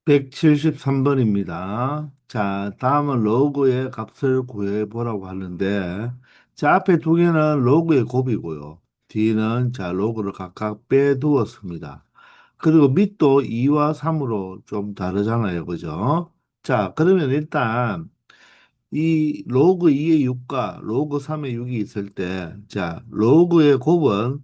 173번입니다. 자, 다음은 로그의 값을 구해보라고 하는데, 자, 앞에 두 개는 로그의 곱이고요. 뒤는 자, 로그를 각각 빼두었습니다. 그리고 밑도 2와 3으로 좀 다르잖아요. 그죠? 자, 그러면 일단 이 로그 2의 6과 로그 3의 6이 있을 때, 자, 로그의 곱은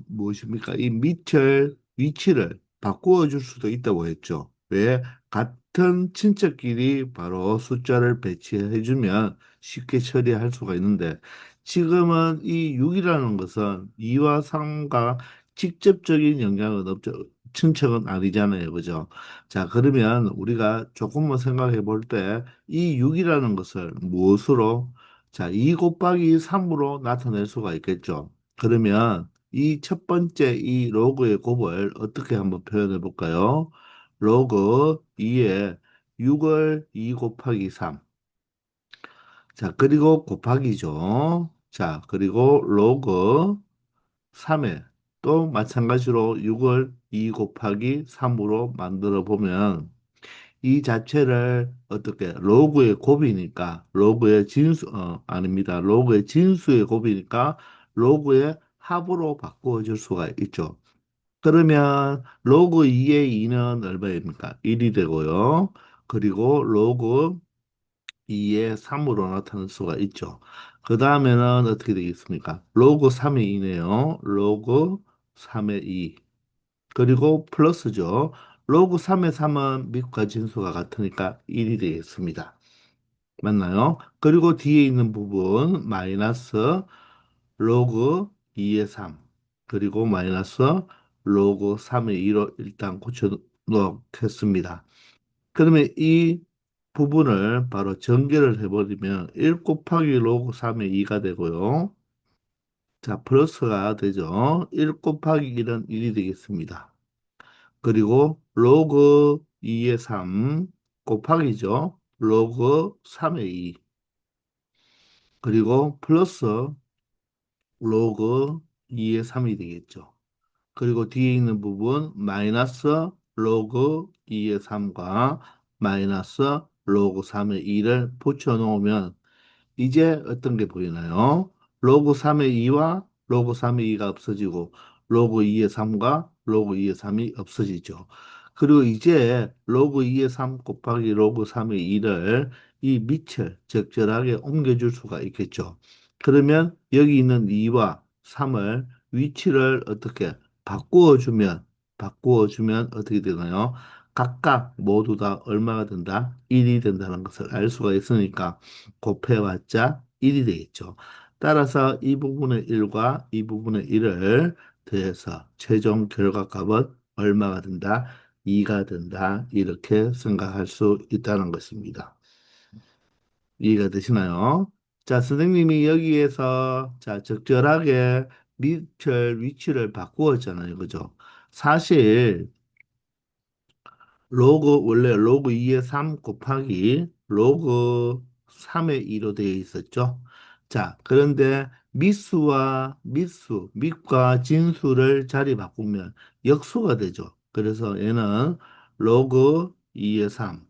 무엇입니까? 이 밑을, 위치를 바꾸어 줄 수도 있다고 했죠. 왜? 같은 친척끼리 바로 숫자를 배치해 주면 쉽게 처리할 수가 있는데, 지금은 이 6이라는 것은 2와 3과 직접적인 영향은 없죠. 친척은 아니잖아요. 그죠? 자, 그러면 우리가 조금만 생각해 볼때 이 6이라는 것을 무엇으로? 자, 2 곱하기 3으로 나타낼 수가 있겠죠. 그러면 이 첫 번째 이 로그의 곱을 어떻게 한번 표현해 볼까요? 로그 2에 6을 2 곱하기 3. 자, 그리고 곱하기죠. 자, 그리고 로그 3에 또 마찬가지로 6을 2 곱하기 3으로 만들어 보면 이 자체를 어떻게 로그의 곱이니까 로그의 진수 아닙니다. 로그의 진수의 곱이니까 로그의 합으로 바꾸어 줄 수가 있죠. 그러면 로그 2의 2는 얼마입니까? 1이 되고요. 그리고 로그 2의 3으로 나타낼 수가 있죠. 그 다음에는 어떻게 되겠습니까? 로그 3의 2네요. 로그 3의 2. 그리고 플러스죠. 로그 3의 3은 밑과 진수가 같으니까 1이 되겠습니다. 맞나요? 그리고 뒤에 있는 부분 마이너스 로그 2의 3 그리고 마이너스 로그 3의 2로 일단 고쳐 놓겠습니다. 그러면 이 부분을 바로 전개를 해버리면 1 곱하기 로그 3의 2가 되고요. 자, 플러스가 되죠. 1 곱하기 1은 1이 되겠습니다. 그리고 로그 2의 3 곱하기죠. 로그 3의 2 그리고 플러스 로그 2의 3이 되겠죠. 그리고 뒤에 있는 부분 마이너스 로그 2의 3과 마이너스 로그 3의 2를 붙여 놓으면 이제 어떤 게 보이나요? 로그 3의 2와 로그 3의 2가 없어지고 로그 2의 3과 로그 2의 3이 없어지죠. 그리고 이제 로그 2의 3 곱하기 로그 3의 2를 이 밑을 적절하게 옮겨줄 수가 있겠죠. 그러면 여기 있는 2와 3을 위치를 어떻게 바꾸어주면 어떻게 되나요? 각각 모두 다 얼마가 된다? 1이 된다는 것을 알 수가 있으니까 곱해봤자 1이 되겠죠. 따라서 이 부분의 1과 이 부분의 1을 더해서 최종 결과값은 얼마가 된다? 2가 된다. 이렇게 생각할 수 있다는 것입니다. 이해가 되시나요? 자, 선생님이 여기에서 자, 적절하게 밑을 위치를 바꾸었잖아요. 그죠? 사실 원래 로그 2의 3 곱하기 로그 3의 2로 되어 있었죠. 자, 그런데 밑과 진수를 자리 바꾸면 역수가 되죠. 그래서 얘는 로그 2의 3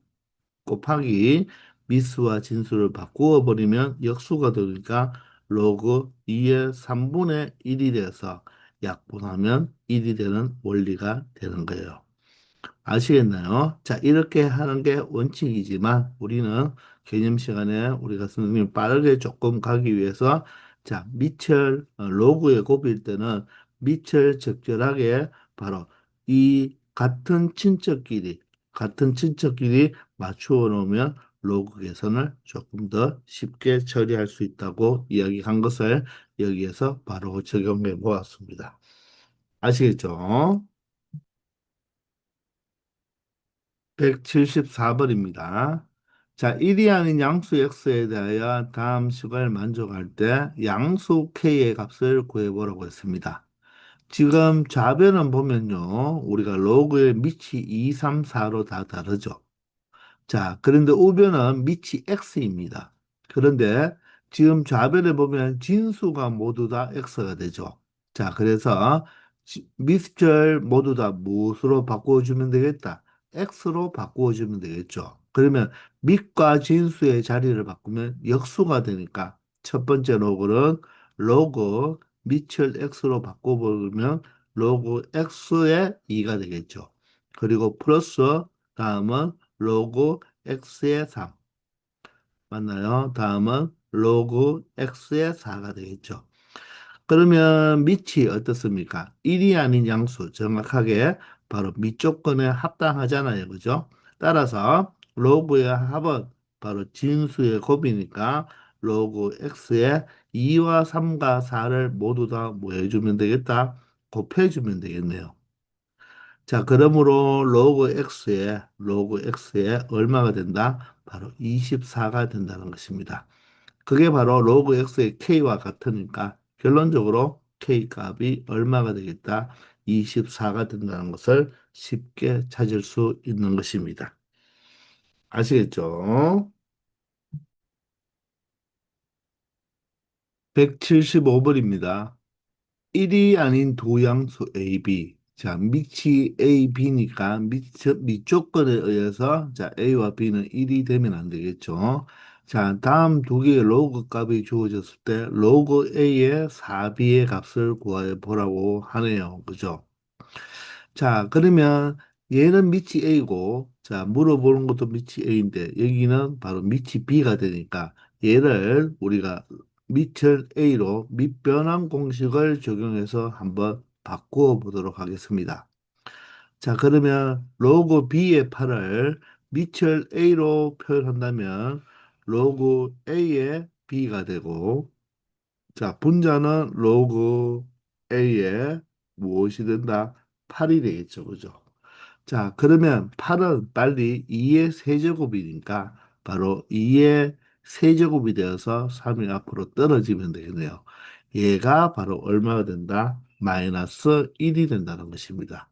곱하기 미수와 진수를 바꾸어 버리면 역수가 되니까 로그 2의 3분의 1이 돼서 약분하면 1이 되는 원리가 되는 거예요. 아시겠나요? 자, 이렇게 하는 게 원칙이지만 우리는 개념 시간에 우리가 선생님 빠르게 조금 가기 위해서 자, 밑을 로그의 곱일 때는 밑을 적절하게 바로 이 같은 친척끼리 맞추어 놓으면 로그 계산을 조금 더 쉽게 처리할 수 있다고 이야기한 것을 여기에서 바로 적용해 보았습니다. 아시겠죠? 174번입니다. 자, 1이 아닌 양수 x에 대하여 다음 식을 만족할 때 양수 k의 값을 구해보라고 했습니다. 지금 좌변은 보면요. 우리가 로그의 밑이 2, 3, 4로 다 다르죠. 자, 그런데 우변은 밑이 x입니다. 그런데 지금 좌변에 보면 진수가 모두 다 x가 되죠. 자, 그래서 밑을 모두 다 무엇으로 바꿔주면 되겠다? x로 바꾸어주면 되겠죠. 그러면 밑과 진수의 자리를 바꾸면 역수가 되니까 첫 번째 로그는 로그 밑을 x로 바꿔보면 로그 x의 2가 되겠죠. 그리고 플러스 다음은 로그 x의 3 맞나요? 다음은 로그 x의 4가 되겠죠. 그러면 밑이 어떻습니까? 1이 아닌 양수 정확하게 바로 밑조건에 합당하잖아요. 그죠? 따라서 로그의 합은 바로 진수의 곱이니까 로그 x에 2와 3과 4를 모두 다 뭐 해주면 되겠다? 곱해주면 되겠네요. 자, 그러므로 로그 x에 얼마가 된다? 바로 24가 된다는 것입니다. 그게 바로 로그 x의 k와 같으니까 결론적으로 k 값이 얼마가 되겠다? 24가 된다는 것을 쉽게 찾을 수 있는 것입니다. 아시겠죠? 175번입니다. 1이 아닌 두 양수 A, B. 자, 밑이 A, B니까 밑조건에 의해서 자, A와 B는 1이 되면 안 되겠죠. 자, 다음 두 개의 로그 값이 주어졌을 때 로그 A의 4B의 값을 구해 보라고 하네요. 그죠? 자, 그러면 얘는 밑이 A고, 자, 물어보는 것도 밑이 A인데, 여기는 바로 밑이 B가 되니까, 얘를 우리가 밑을 A로 밑변환 공식을 적용해서 한번 바꾸어 보도록 하겠습니다. 자, 그러면 로그 B의 8을 밑을 A로 표현한다면, 로그 A의 B가 되고, 자, 분자는 로그 A의 무엇이 된다? 8이 되겠죠. 그죠? 자, 그러면 8은 빨리 2의 세제곱이니까 바로 2의 세제곱이 되어서 3이 앞으로 떨어지면 되겠네요. 얘가 바로 얼마가 된다? 마이너스 1이 된다는 것입니다.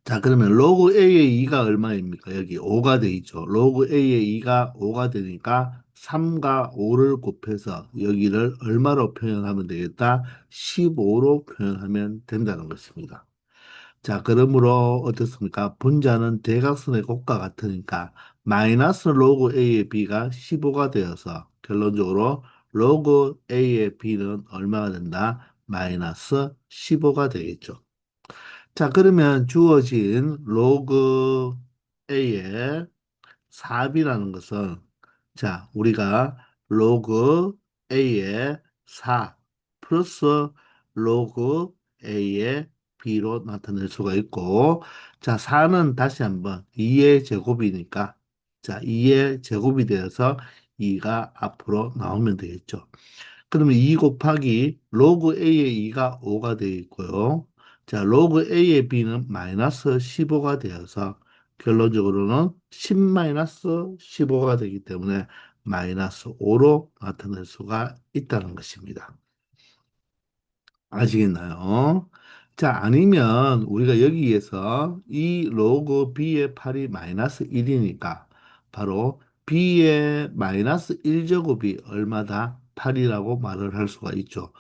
자, 그러면 로그 A의 2가 얼마입니까? 여기 5가 돼 있죠. 로그 A의 2가 5가 되니까 3과 5를 곱해서 여기를 얼마로 표현하면 되겠다? 15로 표현하면 된다는 것입니다. 자, 그러므로 어떻습니까? 분자는 대각선의 곱과 같으니까 마이너스 로그 A의 B가 15가 되어서 결론적으로 로그 A의 B는 얼마가 된다? 마이너스 15가 되겠죠. 자, 그러면 주어진 로그 A의 4B라는 것은 자, 우리가 로그 A의 4 플러스 로그 A의 B로 나타낼 수가 있고 자, 4는 다시 한번 2의 제곱이니까 자, 2의 제곱이 되어서 2가 앞으로 나오면 되겠죠. 그러면 2 곱하기 로그 A의 2가 5가 되어 있고요. 자, 로그 A의 B는 마이너스 15가 되어서 결론적으로는 10 마이너스 15가 되기 때문에 마이너스 5로 나타낼 수가 있다는 것입니다. 아시겠나요? 자, 아니면 우리가 여기에서 이 로그 B의 8이 마이너스 1이니까 바로 B의 마이너스 1제곱이 얼마다? 8이라고 말을 할 수가 있죠.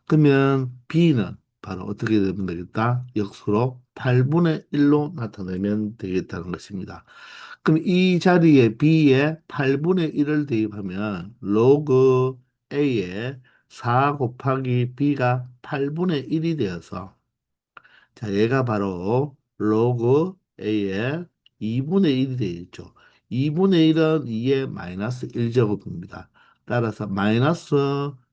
그러면 B는 바로 어떻게 되면 되겠다? 역수로 8분의 1로 나타내면 되겠다는 것입니다. 그럼 이 자리에 B에 8분의 1을 대입하면 로그 A에 4 곱하기 B가 8분의 1이 되어서 자 얘가 바로 로그 A의 2분의 1이 되겠죠. 2분의 1은 2의 마이너스 1제곱입니다. 따라서 마이너스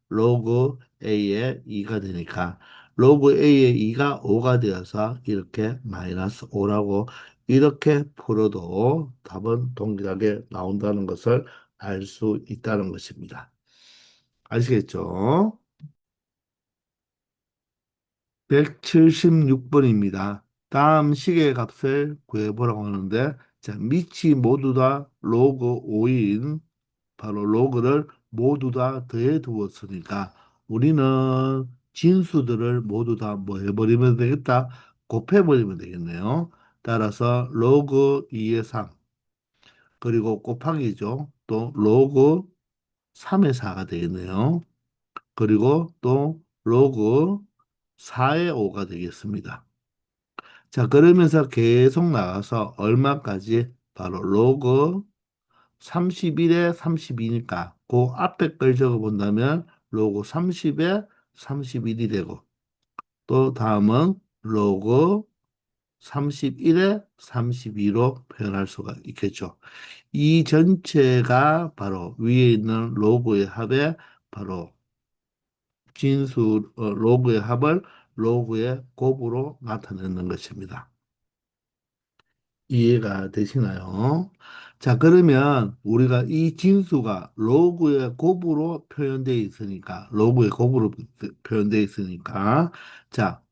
로그 A의 2가 되니까 로그 A의 2가 5가 되어서 이렇게 마이너스 5라고 이렇게 풀어도 답은 동일하게 나온다는 것을 알 수 있다는 것입니다. 아시겠죠? 176번입니다. 다음 식의 값을 구해보라고 하는데, 자, 밑이 모두 다 로그 5인 바로 로그를 모두 다 더해 두었으니까 우리는 진수들을 모두 다 뭐 해버리면 되겠다? 곱해버리면 되겠네요. 따라서 로그 2의 3 그리고 곱하기죠. 또 로그 3의 4가 되겠네요. 그리고 또 로그 4의 5가 되겠습니다. 자, 그러면서 계속 나가서 얼마까지? 바로 로그 31에 32니까 그 앞에 걸 적어 본다면 로그 30에 31이 되고 또 다음은 로그 31에 32로 표현할 수가 있겠죠. 이 전체가 바로 위에 있는 로그의 합에 바로 로그의 합을 로그의 곱으로 나타내는 것입니다. 이해가 되시나요? 자, 그러면 우리가 이 진수가 로그의 곱으로 표현되어 있으니까, 로그의 곱으로 표현되어 있으니까, 자,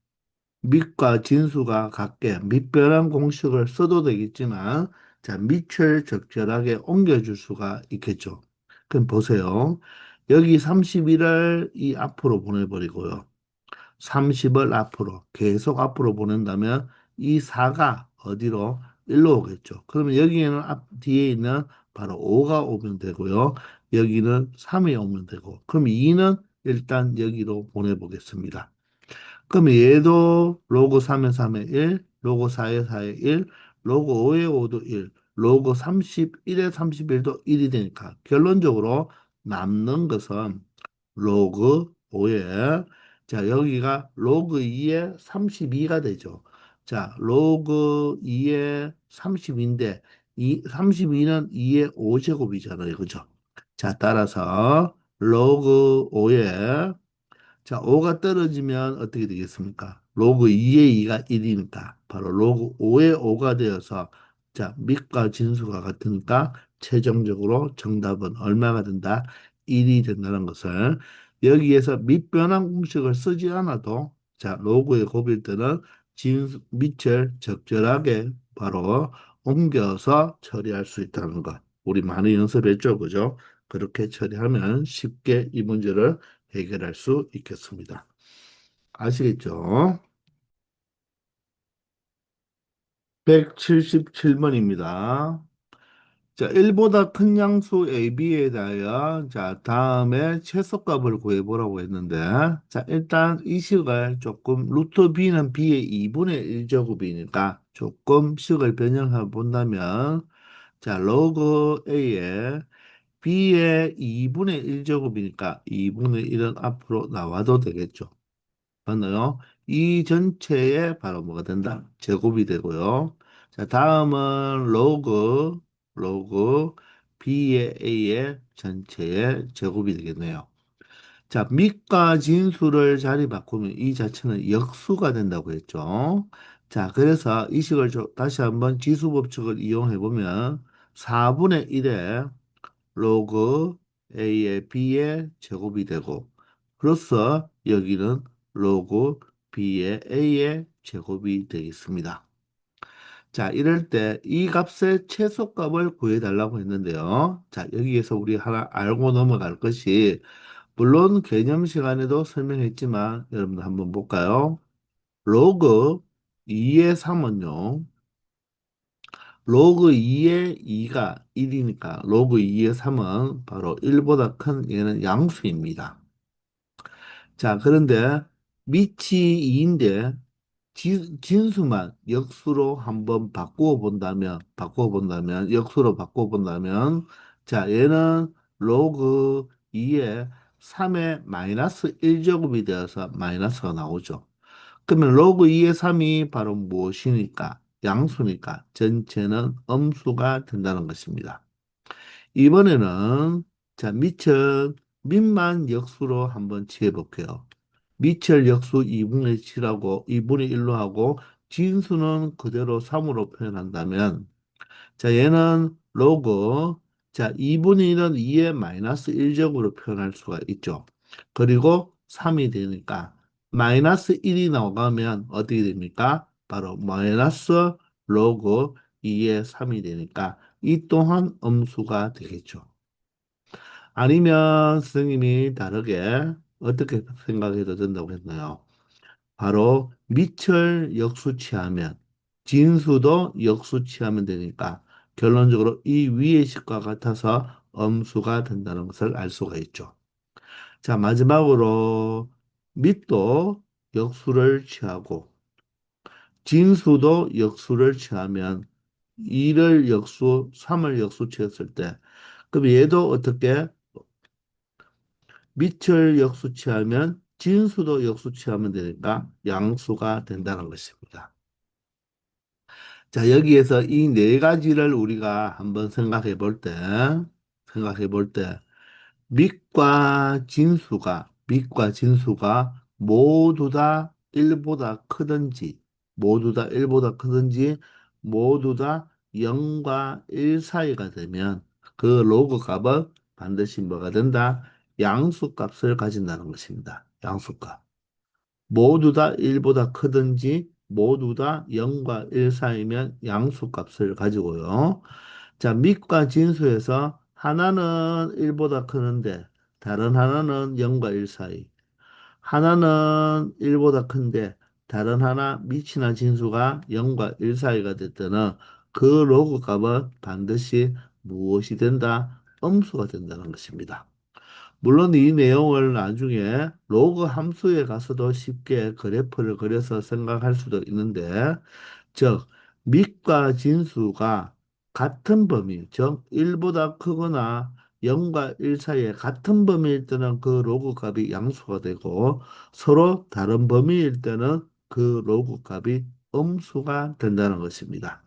밑과 진수가 같게 밑변환 공식을 써도 되겠지만, 자, 밑을 적절하게 옮겨줄 수가 있겠죠. 그럼 보세요. 여기 31을 이 앞으로 보내버리고요. 30을 앞으로 계속 앞으로 보낸다면 이 4가 어디로? 일로 오겠죠. 그러면 여기에는 뒤에 있는 바로 5가 오면 되고요. 여기는 3이 오면 되고. 그럼 2는 일단 여기로 보내보겠습니다. 그럼 얘도 로그 3에 3에 1, 로그 4에 4에 1, 로그 5에 5도 1, 로그 31에 31도 1이 되니까 결론적으로 남는 것은 로그 5에 자 여기가 로그 2에 32가 되죠. 자 로그 2에 32인데 이 32는 2의 5제곱이잖아요. 그죠? 자 따라서 로그 5에 자, 5가 떨어지면 어떻게 되겠습니까? 로그 2의 2가 1이니까 바로 로그 5의 5가 되어서 자, 밑과 진수가 같으니까 최종적으로 정답은 얼마가 된다? 1이 된다는 것을 여기에서 밑변환 공식을 쓰지 않아도 자, 로그의 곱일 때는 진수 밑을 적절하게 바로 옮겨서 처리할 수 있다는 것. 우리 많이 연습했죠, 그죠? 그렇게 처리하면 쉽게 이 문제를 해결할 수 있겠습니다. 아시겠죠? 177번입니다. 자, 1보다 큰 양수 AB에 대하여 자, 다음에 최소값을 구해보라고 했는데 자, 일단 이 식을 조금 루트 B는 B의 2분의 1제곱이니까 조금 식을 변형해 본다면 자, 로그 A에 B의 2분의 1제곱이니까 2분의 1은 앞으로 나와도 되겠죠. 맞나요? 이 전체에 바로 뭐가 된다? 제곱이 되고요. 자, 다음은 로그 B의 A의 전체의 제곱이 되겠네요. 자, 밑과 진수를 자리 바꾸면 이 자체는 역수가 된다고 했죠. 자, 그래서 이 식을 다시 한번 지수 법칙을 이용해 보면 4분의 1에 로그 A의 B의 제곱이 되고 플러스 여기는 로그 B의 A의 제곱이 되겠습니다. 자, 이럴 때 이 값의 최소값을 구해달라고 했는데요. 자, 여기에서 우리 하나 알고 넘어갈 것이 물론 개념 시간에도 설명했지만 여러분들 한번 볼까요? 로그 2의 3은요. 로그 2의 2가 1이니까 로그 2의 3은 바로 1보다 큰 얘는 양수입니다. 자, 그런데 밑이 2인데 진수만 역수로 한번 바꾸어 본다면 역수로 바꾸어 본다면 자, 얘는 로그 2의 3의 마이너스 1제곱이 되어서 마이너스가 나오죠. 그러면 로그 2의 3이 바로 무엇이니까? 양수니까 전체는 음수가 된다는 것입니다. 이번에는 자 밑만 역수로 한번 취해 볼게요. 밑을 역수 2분의 7하고 2분의 1로 하고 진수는 그대로 3으로 표현한다면 자, 얘는 로그. 자, 2분의 1은 2의 마이너스 1제곱으로 표현할 수가 있죠. 그리고 3이 되니까 마이너스 1이 나가면 어떻게 됩니까? 바로 마이너스 로그 2의 3이 되니까 이 또한 음수가 되겠죠. 아니면 선생님이 다르게 어떻게 생각해도 된다고 했나요? 바로 밑을 역수치하면 진수도 역수치하면 되니까 결론적으로 이 위의 식과 같아서 음수가 된다는 것을 알 수가 있죠. 자, 마지막으로 밑도 역수를 취하고 진수도 역수를 취하면 2를 역수, 3을 역수 취했을 때 그럼 얘도 어떻게 밑을 역수 취하면 진수도 역수 취하면 되니까 양수가 된다는 것입니다. 자, 여기에서 이 네 가지를 우리가 한번 생각해 볼 때, 밑과 진수가 모두 다 1보다 크든지, 모두 다 1보다 크든지, 모두 다 0과 1 사이가 되면 그 로그 값은 반드시 뭐가 된다? 양수 값을 가진다는 것입니다. 양수값. 모두 다 1보다 크든지 모두 다 0과 1 사이면 양수값을 가지고요. 자, 밑과 진수에서 하나는 1보다 크는데 다른 하나는 0과 1 사이. 하나는 1보다 큰데 다른 하나 밑이나 진수가 0과 1 사이가 됐 때는 그 로그 값은 반드시 무엇이 된다? 음수가 된다는 것입니다. 물론 이 내용을 나중에 로그 함수에 가서도 쉽게 그래프를 그려서 생각할 수도 있는데, 즉, 밑과 진수가 같은 범위, 즉 1보다 크거나 0과 1 사이에 같은 범위일 때는 그 로그 값이 양수가 되고 서로 다른 범위일 때는 그 로그 값이 음수가 된다는 것입니다.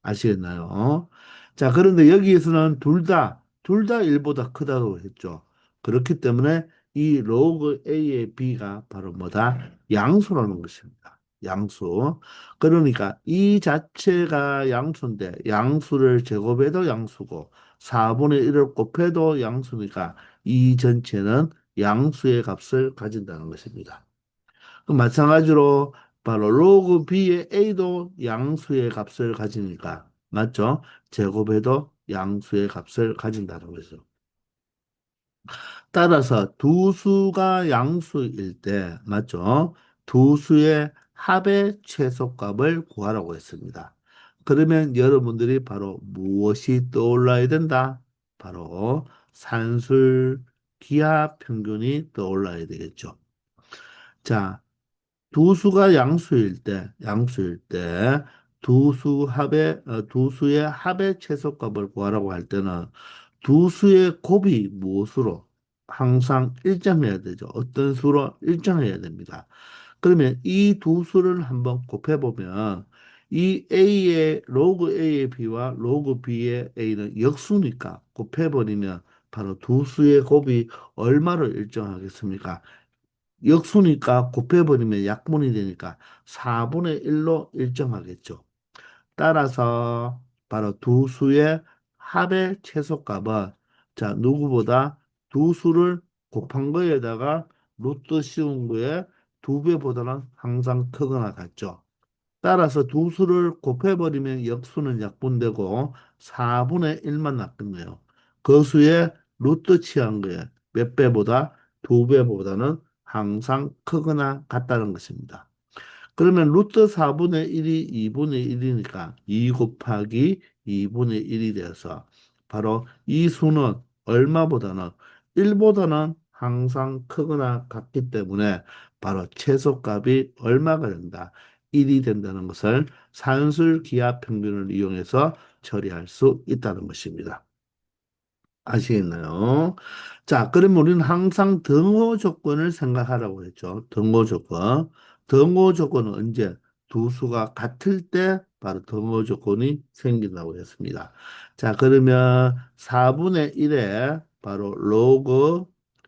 아시겠나요? 자, 그런데 여기에서는 둘 다 1보다 크다고 했죠. 그렇기 때문에 이 로그 A의 B가 바로 뭐다? 양수라는 것입니다. 양수. 그러니까 이 자체가 양수인데 양수를 제곱해도 양수고 4분의 1을 곱해도 양수니까 이 전체는 양수의 값을 가진다는 것입니다. 그 마찬가지로 바로 로그 b의 a도 양수의 값을 가지니까 맞죠? 제곱해도 양수의 값을 가진다는 거죠. 따라서 두 수가 양수일 때 맞죠? 두 수의 합의 최소값을 구하라고 했습니다. 그러면 여러분들이 바로 무엇이 떠올라야 된다? 바로 산술 기하 평균이 떠올라야 되겠죠. 자, 두 수가 양수일 때, 두 수의 합의 최소값을 구하라고 할 때는 두 수의 곱이 무엇으로 항상 일정해야 되죠. 어떤 수로 일정해야 됩니다. 그러면 이 두 수를 한번 곱해보면 이 A의 로그 A의 B와 로그 B의 A는 역수니까 곱해버리면 바로 두 수의 곱이 얼마로 일정하겠습니까? 역수니까 곱해버리면 약분이 되니까 4분의 1로 일정하겠죠. 따라서 바로 두 수의 합의 최소값은 자, 누구보다 두 수를 곱한 거에다가 루트 씌운 거에 두 배보다는 항상 크거나 같죠. 따라서 두 수를 곱해버리면 역수는 약분되고 4분의 1만 남겠네요. 그 수의 루트 취한 거에 몇 배보다 두 배보다는 항상 크거나 같다는 것입니다. 그러면 루트 4분의 1이 2분의 1이니까 2 곱하기 2분의 1이 되어서 바로 이 수는 얼마보다는 1보다는 항상 크거나 같기 때문에 바로 최소값이 얼마가 된다. 1이 된다는 것을 산술 기하 평균을 이용해서 처리할 수 있다는 것입니다. 아시겠나요? 자, 그럼 우리는 항상 등호 조건을 생각하라고 했죠. 등호 조건. 등호 조건은 언제? 두 수가 같을 때 바로 등호 조건이 생긴다고 했습니다. 자, 그러면 4분의 1에 바로 로그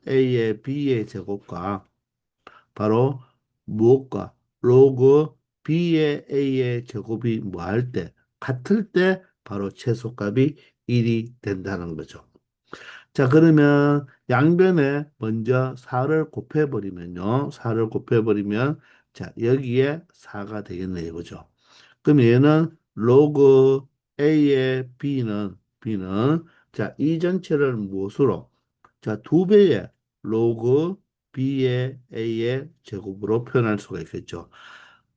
A의 B의 제곱과 바로 무엇과 로그 B의 A의 제곱이 뭐 할 때? 같을 때 바로 최소값이 1이 된다는 거죠. 자, 그러면 양변에 먼저 4를 곱해버리면요. 4를 곱해버리면, 자, 여기에 4가 되겠네요. 그죠? 그럼 얘는 로그 A의 B는, 자, 이 전체를 무엇으로? 자, 두 배의 로그 B의 A의 제곱으로 표현할 수가 있겠죠.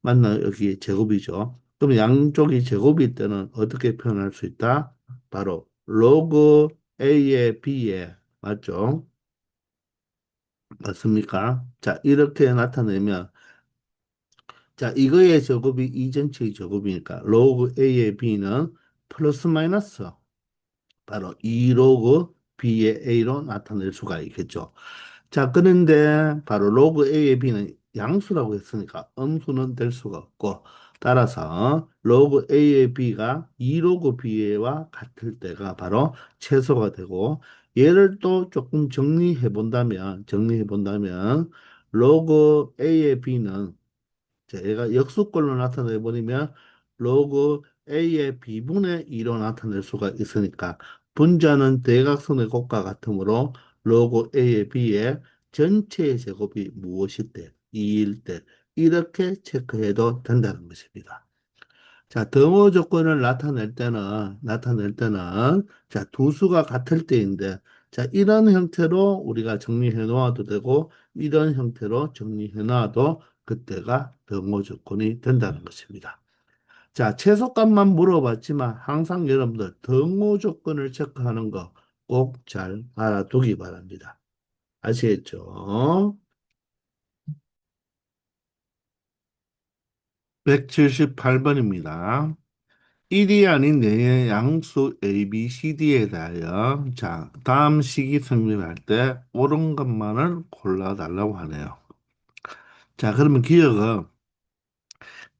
맞나요? 여기 제곱이죠. 그럼 양쪽이 제곱일 때는 어떻게 표현할 수 있다? 바로 로그 A의 B의 맞죠? 맞습니까? 자, 이렇게 나타내면 자, 이거의 제곱이 이 전체의 제곱이니까 로그 A의 B는 플러스 마이너스 바로 2 로그 B의 A로 나타낼 수가 있겠죠. 자, 그런데 바로 로그 A의 B는 양수라고 했으니까 음수는 될 수가 없고 따라서 로그 A의 B가 2 로그 B와 같을 때가 바로 최소가 되고 얘를 또 조금 정리해 본다면 로그 A의 B는 자, 얘가 역수꼴로 나타내 버리면 로그 A의 B분의 2로 나타낼 수가 있으니까 분자는 대각선의 곱과 같으므로 로그 A의 B의 전체의 제곱이 무엇일 때? 2일 때 이렇게 체크해도 된다는 것입니다. 자, 등호 조건을 나타낼 때는 자, 두 수가 같을 때인데 자, 이런 형태로 우리가 정리해 놓아도 되고 이런 형태로 정리해 놔도 그때가 등호 조건이 된다는 것입니다. 자, 최소값만 물어봤지만 항상 여러분들 등호 조건을 체크하는 거 꼭 잘 알아두기 바랍니다. 아시겠죠? 178번입니다. 1이 아닌 네의 양수 A, B, C, D에 대하여 자, 다음 식이 성립할 때 옳은 것만을 골라달라고 하네요. 자, 그러면 기억은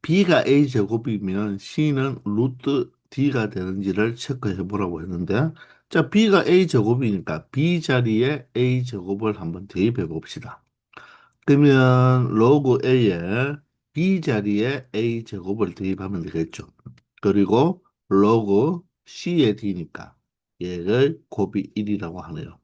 B가 A 제곱이면 C는 루트 D가 되는지를 체크해 보라고 했는데 자, B가 A 제곱이니까 B 자리에 A 제곱을 한번 대입해 봅시다. 그러면 로그 A에 B 자리에 A 제곱을 대입하면 되겠죠. 그리고 로그 C의 D니까 얘를 곱이 1이라고 하네요.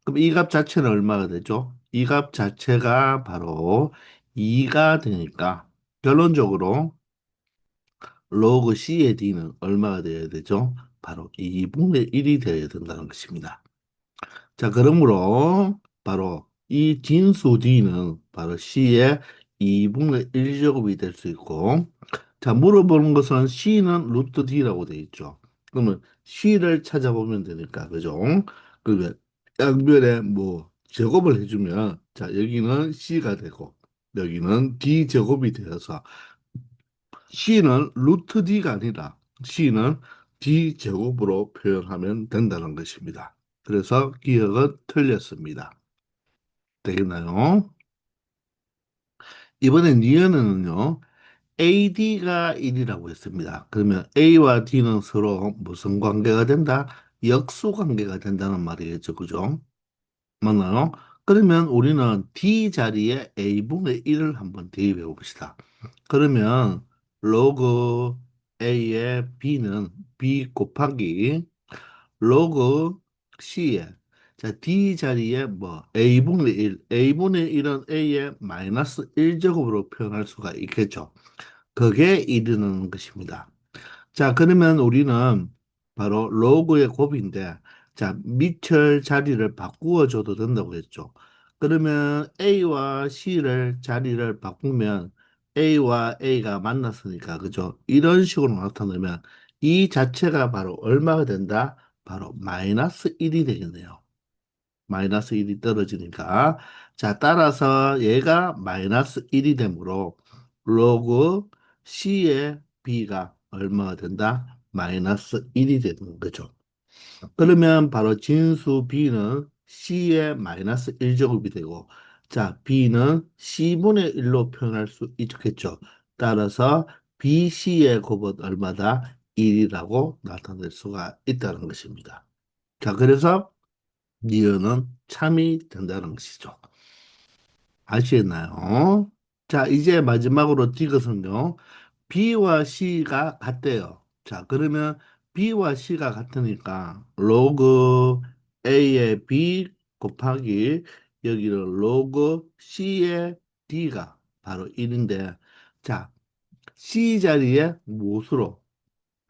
그럼 이 값 자체는 얼마가 되죠? 이 값 자체가 바로 2가 되니까 결론적으로 로그 C의 D는 얼마가 되어야 되죠? 바로 2분의 1이 되어야 된다는 것입니다. 자, 그러므로 바로 이 진수 D는 바로 C의 2분의 1제곱이 될 수 있고 자, 물어보는 것은 C는 루트 D라고 되어 있죠. 그러면 C를 찾아보면 되니까, 그죠? 그러면 양변에 뭐 제곱을 해주면 자, 여기는 C가 되고 여기는 D 제곱이 되어서 C는 루트 D가 아니라 C는 D 제곱으로 표현하면 된다는 것입니다. 그래서 기억은 틀렸습니다. 되겠나요? 이번엔 니은은요. AD가 1이라고 했습니다. 그러면 A와 D는 서로 무슨 관계가 된다? 역수 관계가 된다는 말이겠죠. 그죠? 맞나요? 그러면 우리는 D 자리에 A분의 1을 한번 대입해 봅시다. 그러면 로그 A의 B는 B 곱하기 로그 C에 자, D 자리에 뭐 A분의 1, A분의 1은 A의 마이너스 1제곱으로 표현할 수가 있겠죠. 그게 이르는 것입니다. 자, 그러면 우리는 바로 로그의 곱인데, 자, 밑을 자리를 바꾸어 줘도 된다고 했죠. 그러면 A와 C를 자리를 바꾸면 A와 A가 만났으니까, 그죠? 이런 식으로 나타내면 이 자체가 바로 얼마가 된다? 바로 마이너스 1이 되겠네요. 마이너스 1이 떨어지니까. 자, 따라서 얘가 마이너스 1이 되므로 로그 C의 B가 얼마가 된다? 마이너스 1이 되는 거죠. 그러면 바로 진수 B는 C의 마이너스 1제곱이 되고, 자, B는 C분의 1로 표현할 수 있겠죠. 따라서 BC의 곱은 얼마다? 1이라고 나타낼 수가 있다는 것입니다. 자, 그래서 니은은 참이 된다는 것이죠. 아시겠나요? 자, 이제 마지막으로 디귿은요. B와 C가 같대요. 자, 그러면 B와 C가 같으니까 로그 A의 B 곱하기 여기는 로그 C의 D가 바로 1인데 자, C 자리에 무엇으로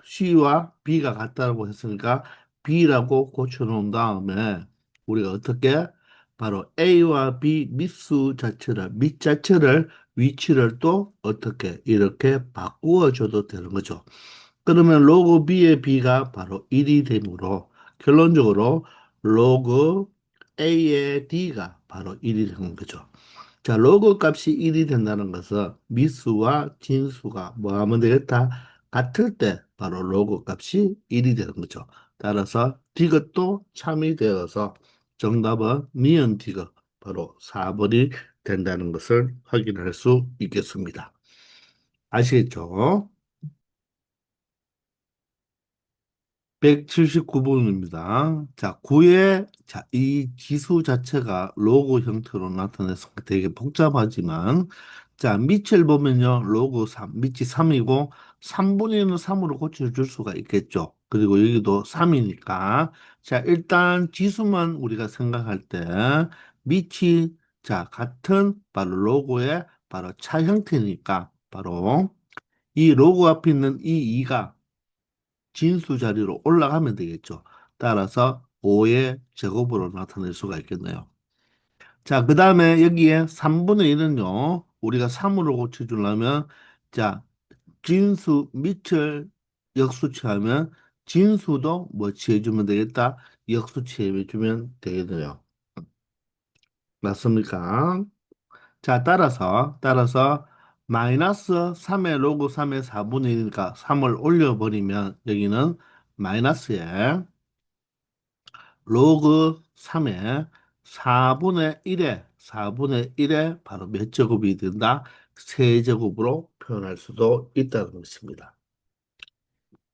C와 B가 같다고 했으니까 B라고 고쳐놓은 다음에 우리가 어떻게 바로 A와 B 밑수 자체를 밑 자체를 위치를 또 어떻게 이렇게 바꾸어 줘도 되는 거죠. 그러면 로그 B의 B가 바로 1이 되므로 결론적으로 로그 A의 D가 바로 1이 되는 거죠. 자, 로그 값이 1이 된다는 것은 미수와 진수가 뭐 하면 되겠다? 같을 때 바로 로그 값이 1이 되는 거죠. 따라서 디귿도 참이 되어서 정답은 니은 디귿 바로 4번이 된다는 것을 확인할 수 있겠습니다. 아시겠죠? 179번입니다. 자, 이 지수 자체가 로그 형태로 나타내서 되게 복잡하지만, 자, 밑을 보면요, 로그 3, 밑이 3이고, 3분의 1은 3으로 고쳐줄 수가 있겠죠. 그리고 여기도 3이니까. 자, 일단 지수만 우리가 생각할 때, 밑이, 자, 같은 바로 로고의 바로 차 형태니까, 바로 이 로고 앞에 있는 이 2가 진수 자리로 올라가면 되겠죠. 따라서 5의 제곱으로 나타낼 수가 있겠네요. 자, 그 다음에 여기에 3분의 1은요, 우리가 3으로 고쳐주려면, 자, 진수 밑을 역수치하면 진수도 뭐 취해주면 되겠다. 역수치해주면 되겠네요. 맞습니까? 자, 따라서 마이너스 3의 로그 3의 4분의 1이니까 3을 올려버리면 여기는 마이너스에 로그 3의 4분의 1에 바로 몇 제곱이 된다? 세제곱으로 표현할 수도 있다는 것입니다.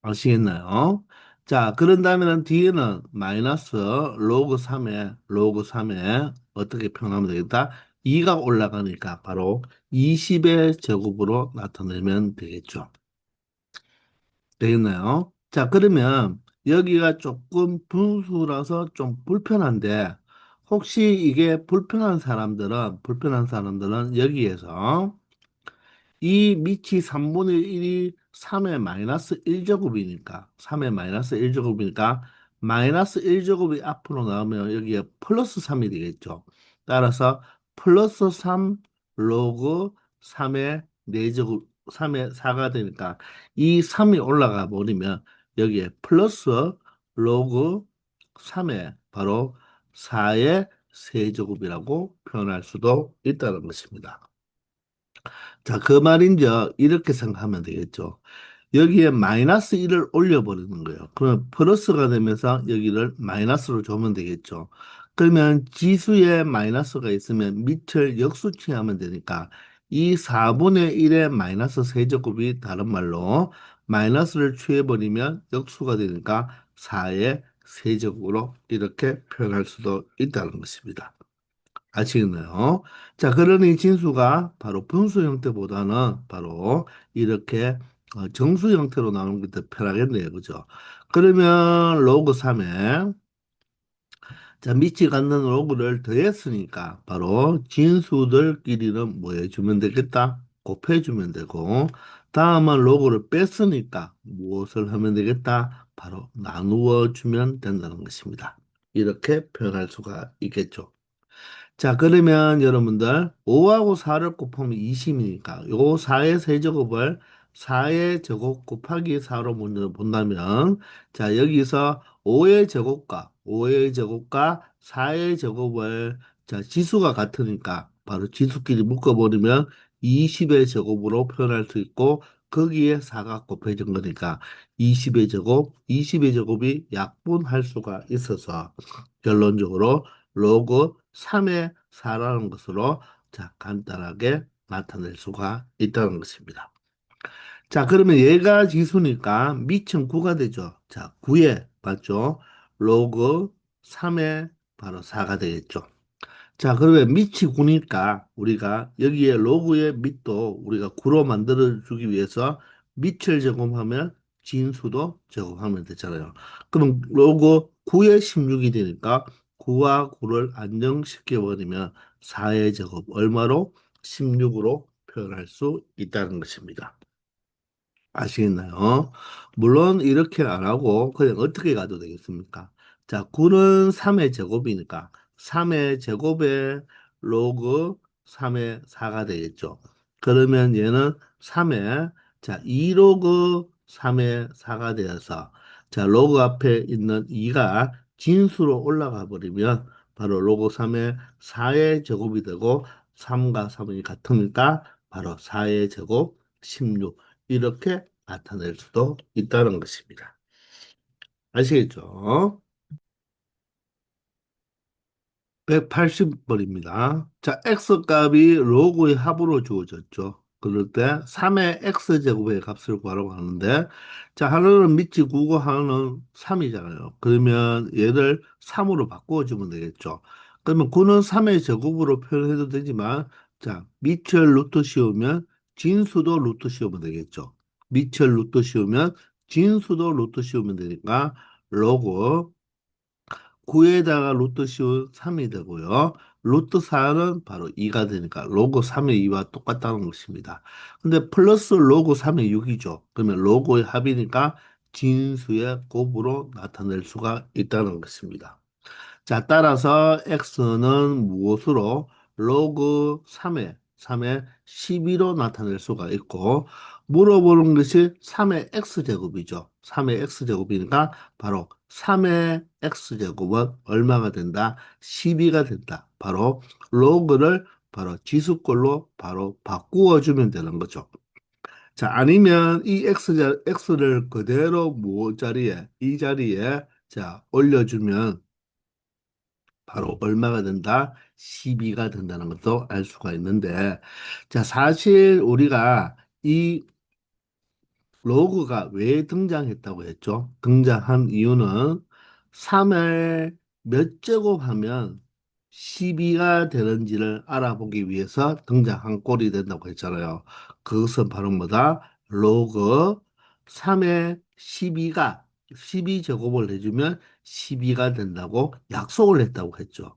아시겠나요? 자, 그런다면 뒤에는 마이너스 로그 3에 어떻게 표현하면 되겠다? 2가 올라가니까 바로 20의 제곱으로 나타내면 되겠죠. 되겠나요? 자, 그러면 여기가 조금 분수라서 좀 불편한데 혹시 이게 불편한 사람들은 여기에서 이 밑이 3분의 1이 3의 마이너스 1제곱이니까 3의 마이너스 1제곱이니까 마이너스 1제곱이 앞으로 나오면 여기에 플러스 3이 되겠죠. 따라서 플러스 3 로그 3의 4제곱 3의 4가 되니까 이 3이 올라가 버리면 여기에 플러스 로그 3의 바로 4의 세제곱이라고 표현할 수도 있다는 것입니다. 자, 그 말인지 이렇게 생각하면 되겠죠. 여기에 마이너스 1을 올려버리는 거예요. 그러면 플러스가 되면서 여기를 마이너스로 주면 되겠죠. 그러면 지수에 마이너스가 있으면 밑을 역수치하면 되니까 이 4분의 1의 마이너스 세제곱이 다른 말로 마이너스를 취해버리면 역수가 되니까 4의 세제곱으로 이렇게 표현할 수도 있다는 것입니다. 아시겠나요? 자, 그러니 진수가 바로 분수 형태보다는 바로 이렇게 정수 형태로 나오는 게 더 편하겠네요. 그죠? 그러면 로그 3에 자, 밑이 갖는 로그를 더했으니까 바로 진수들끼리는 뭐 해주면 되겠다? 곱해주면 되고 다음은 로그를 뺐으니까 무엇을 하면 되겠다? 바로 나누어 주면 된다는 것입니다. 이렇게 표현할 수가 있겠죠. 자, 그러면 여러분들 5하고 4를 곱하면 20이니까 요 4의 세제곱을 4의 제곱 곱하기 4로 먼저 본다면 자, 여기서 5의 제곱과 4의 제곱을 자, 지수가 같으니까 바로 지수끼리 묶어버리면 20의 제곱으로 표현할 수 있고 거기에 4가 곱해진 거니까 20의 제곱이 약분할 수가 있어서 결론적으로 로그 3의 4라는 것으로 자, 간단하게 나타낼 수가 있다는 것입니다. 자, 그러면 얘가 지수니까 밑은 9가 되죠. 자, 9에 맞죠? 로그 3의 바로 4가 되겠죠. 자, 그러면 밑이 9니까 우리가 여기에 로그의 밑도 우리가 9로 만들어주기 위해서 밑을 제곱하면 진수도 제곱하면 되잖아요. 그럼 로그 9의 16이 되니까 9와 9를 안정시켜 버리면 4의 제곱 얼마로? 16으로 표현할 수 있다는 것입니다. 아시겠나요? 물론 이렇게 안 하고 그냥 어떻게 가도 되겠습니까? 자, 9는 3의 제곱이니까 3의 제곱에 로그 3의 4가 되겠죠. 그러면 얘는 3의 자, 2로그 3의 4가 되어서 자, 로그 앞에 있는 2가 진수로 올라가 버리면 바로 로그 3의 4의 제곱이 되고 3과 3이 같으니까 바로 4의 제곱 16 이렇게 나타낼 수도 있다는 것입니다. 아시겠죠? 180번입니다. 자, x값이 로그의 합으로 주어졌죠. 그럴 때 3의 x제곱의 값을 구하라고 하는데, 자, 하나는 밑이 9고 하나는 3이잖아요. 그러면 얘를 3으로 바꾸어주면 되겠죠. 그러면 9는 3의 제곱으로 표현해도 되지만, 자, 밑을 루트 씌우면 진수도 루트 씌우면 되겠죠. 밑을 루트 씌우면 진수도 루트 씌우면 되니까, 로그 9에다가 루트 씌운 3이 되고요. 루트 4는 바로 2가 되니까 로그 3의 2와 똑같다는 것입니다. 근데 플러스 로그 3의 6이죠. 그러면 로그의 합이니까 진수의 곱으로 나타낼 수가 있다는 것입니다. 자, 따라서 x는 무엇으로 로그 3의 12로 나타낼 수가 있고 물어보는 것이 3의 x제곱이죠. 3의 x제곱이니까 바로 3의 x제곱은 얼마가 된다? 12가 된다. 바로 로그를 바로 지수꼴로 바로 바꾸어 주면 되는 거죠. 자, 아니면 이 x를 그대로 이 자리에 자, 올려주면 바로 얼마가 된다? 12가 된다는 것도 알 수가 있는데, 자, 사실 우리가 이 로그가 왜 등장했다고 했죠? 등장한 이유는 3을 몇 제곱하면 12가 되는지를 알아보기 위해서 등장한 꼴이 된다고 했잖아요. 그것은 바로 뭐다? 로그 3의 12제곱을 해주면 12가 된다고 약속을 했다고 했죠.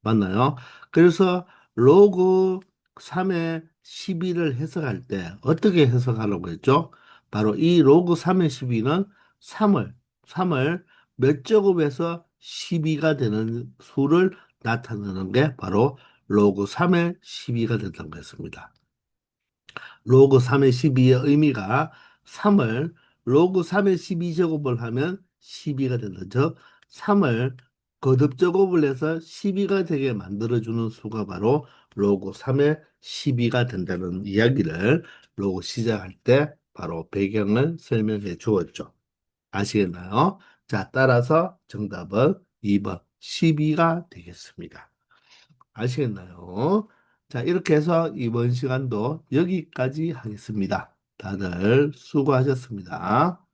맞나요? 그래서 로그 3의 12를 해석할 때 어떻게 해석하라고 했죠? 바로 이 로그 3의 12는 3을 몇 제곱해서 12가 되는 수를 나타내는 게 바로 로그 3의 12가 된다고 했습니다. 로그 3의 12의 의미가 3을 로그 3의 12제곱을 하면 12가 된다. 즉 3을 거듭 제곱을 해서 12가 되게 만들어주는 수가 바로 로그 3의 12가 된다는 이야기를 로그 시작할 때 바로 배경을 설명해 주었죠. 아시겠나요? 자, 따라서 정답은 2번 12가 되겠습니다. 아시겠나요? 자, 이렇게 해서 이번 시간도 여기까지 하겠습니다. 다들 수고하셨습니다.